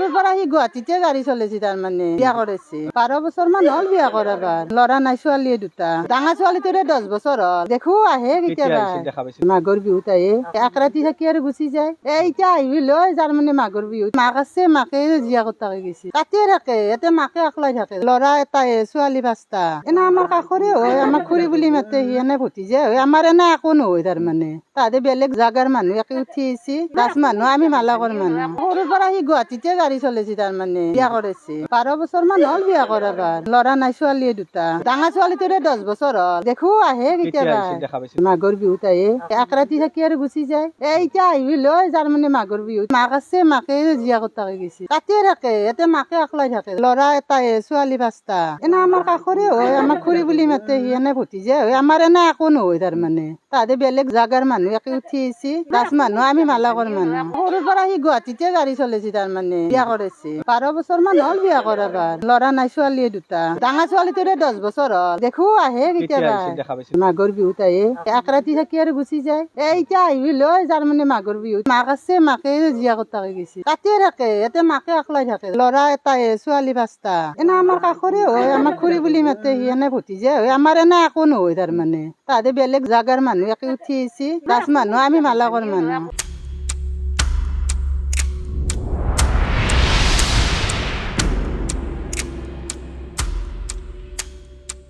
সৰুৰ পৰা সি গুৱাহাটীতে গাড়ী চলাইছে, তাৰমানে বিয়া কৰিছে 12 বছৰ মান হল বিয়া কৰাবাৰ। ল'ৰা নাই, ছোৱালীয়ে দুটা। ডাঙৰ ছোৱালীটোৰে 10 বছৰ হল। দেখো আহে কেতিয়াবা মাঘৰ বিহুত আহে, এক ৰাতি থাকি আৰু গুচি যায়। এতিয়া আহিবি লৈ যাৰ মানে মাঘৰ বিহুত মাক আছে, মাকে জীয়া কটাকে গৈছে, তাতে থাকে। ইয়াতে মাকে অকলাই থাকে, ল'ৰা এটাই, ছোৱালী 5টা। এনে আমাৰ কাষৰে হয়, আমাক খুৰী বুলি মাতে। সি এনে ভতিজা হয়, আমাৰ এনে একো নহয়। তাৰমানে তাহাঁতে বেলেগ জাগাৰ মানুহ একে উঠি আহিছে, দাস মানুহ, আমি মালাকৰ মানুহ। সৰুৰ পৰা সি গুৱাহাটীতে গাড়ী চলাইছে, তাৰমানে বিয়া কৰিছে 12 বছৰ মান হল বিয়া কৰাবাৰ। ল'ৰা নাই, ছোৱালীয়ে দুটা। ডাঙৰ ছোৱালীটোৰে 10 বছৰ হল। দেখো আহে কেতিয়াবা মাঘৰ বিহুত আহে, এক ৰাতি থাকি আৰু গুচি যায়। এতিয়া আহিবি লৈ যাৰ মানে মাঘৰ বিহুত মাক আছে, মাকে জীয়া কটাকে গৈছে, তাতে থাকে। ইয়াতে মাকে অকলাই থাকে, ল'ৰা এটাই, ছোৱালী 5টা। এনে আমাৰ কাষৰে হয়, আমাক খুৰী বুলি মাতে। সি এনে ভতিজা হয়, আমাৰ এনে একো নহয়। তাৰমানে তাহাঁতে বেলেগ জাগাৰ মানুহ একে উঠি আহিছে, দাস মানুহ, আমি মালাকৰ মানুহ। সৰুৰ পৰা সি গুৱাহাটীতে গাড়ী চলাইছে, তাৰমানে বিয়া কৰিছে 12 বছৰ মান হল বিয়া কৰাবাৰ। ল'ৰা নাই, ছোৱালীয়ে দুটা। ডাঙৰ ছোৱালীটোৰে 10 বছৰ হল। দেখো আহে কেতিয়াবা মাঘৰ বিহুত আহে, এক ৰাতি থাকি আৰু গুচি যায়। এতিয়া আহিবি লৈ যাৰ মানে মাঘৰ বিহুত মাক আছে, মাকে জীয়া কটাকে গৈছে, তাতে থাকে। ইয়াতে মাকে অকলাই থাকে, ল'ৰা এটাই, ছোৱালী 5টা। এনে আমাৰ কাষৰে হয়, আমাক খুৰী বুলি মাতে। সি এনে ভতিজা হয়, আমাৰ এনে একো নহয়। তাৰমানে তাহাঁতে বেলেগ জাগাৰ মানুহ একে উঠি আহিছে, দাস মানুহ, আমি মালাকৰ মানুহ।